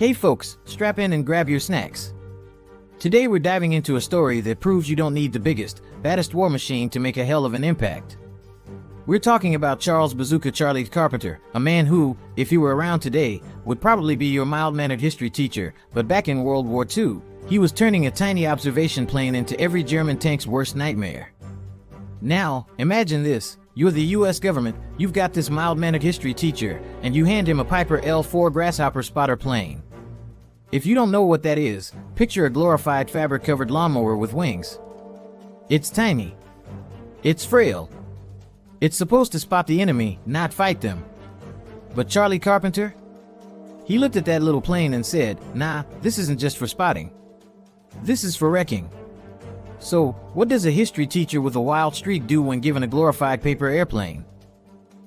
Hey folks, strap in and grab your snacks. Today we're diving into a story that proves you don't need the biggest, baddest war machine to make a hell of an impact. We're talking about Charles Bazooka Charlie Carpenter, a man who, if he were around today, would probably be your mild-mannered history teacher, but back in World War II, he was turning a tiny observation plane into every German tank's worst nightmare. Now, imagine this. You're the US government, you've got this mild-mannered history teacher, and you hand him a Piper L4 Grasshopper spotter plane. If you don't know what that is, picture a glorified fabric-covered lawnmower with wings. It's tiny. It's frail. It's supposed to spot the enemy, not fight them. But Charlie Carpenter? He looked at that little plane and said, "Nah, this isn't just for spotting. This is for wrecking." So, what does a history teacher with a wild streak do when given a glorified paper airplane?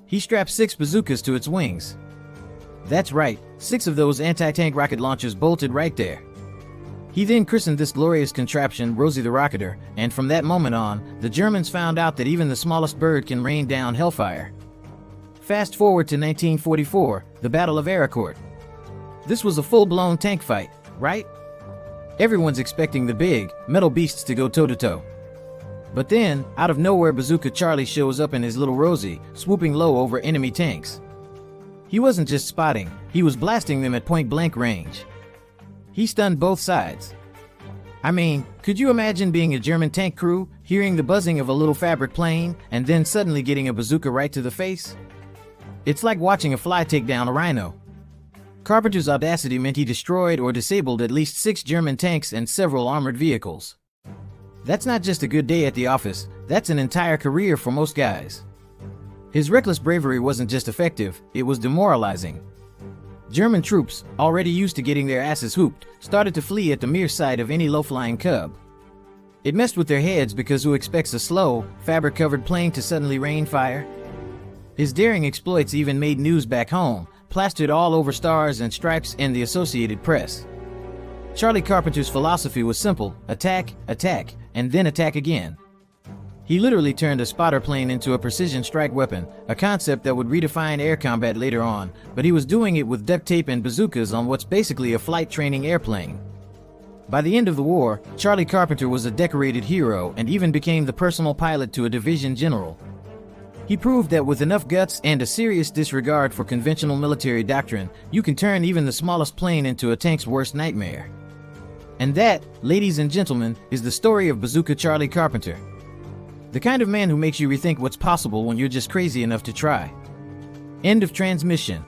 He straps 6 bazookas to its wings. That's right, 6 of those anti-tank rocket launchers bolted right there. He then christened this glorious contraption Rosie the Rocketer, and from that moment on, the Germans found out that even the smallest bird can rain down hellfire. Fast forward to 1944, the Battle of Aricourt. This was a full-blown tank fight, right? Everyone's expecting the big, metal beasts to go toe-to-toe. But then, out of nowhere, Bazooka Charlie shows up in his little Rosie, swooping low over enemy tanks. He wasn't just spotting, he was blasting them at point-blank range. He stunned both sides. I mean, could you imagine being a German tank crew, hearing the buzzing of a little fabric plane, and then suddenly getting a bazooka right to the face? It's like watching a fly take down a rhino. Carpenter's audacity meant he destroyed or disabled at least 6 German tanks and several armored vehicles. That's not just a good day at the office, that's an entire career for most guys. His reckless bravery wasn't just effective, it was demoralizing. German troops, already used to getting their asses hooped, started to flee at the mere sight of any low-flying cub. It messed with their heads because who expects a slow, fabric-covered plane to suddenly rain fire? His daring exploits even made news back home, plastered all over Stars and Stripes and the Associated Press. Charlie Carpenter's philosophy was simple: attack, attack, and then attack again. He literally turned a spotter plane into a precision strike weapon, a concept that would redefine air combat later on, but he was doing it with duct tape and bazookas on what's basically a flight training airplane. By the end of the war, Charlie Carpenter was a decorated hero and even became the personal pilot to a division general. He proved that with enough guts and a serious disregard for conventional military doctrine, you can turn even the smallest plane into a tank's worst nightmare. And that, ladies and gentlemen, is the story of Bazooka Charlie Carpenter. The kind of man who makes you rethink what's possible when you're just crazy enough to try. End of transmission.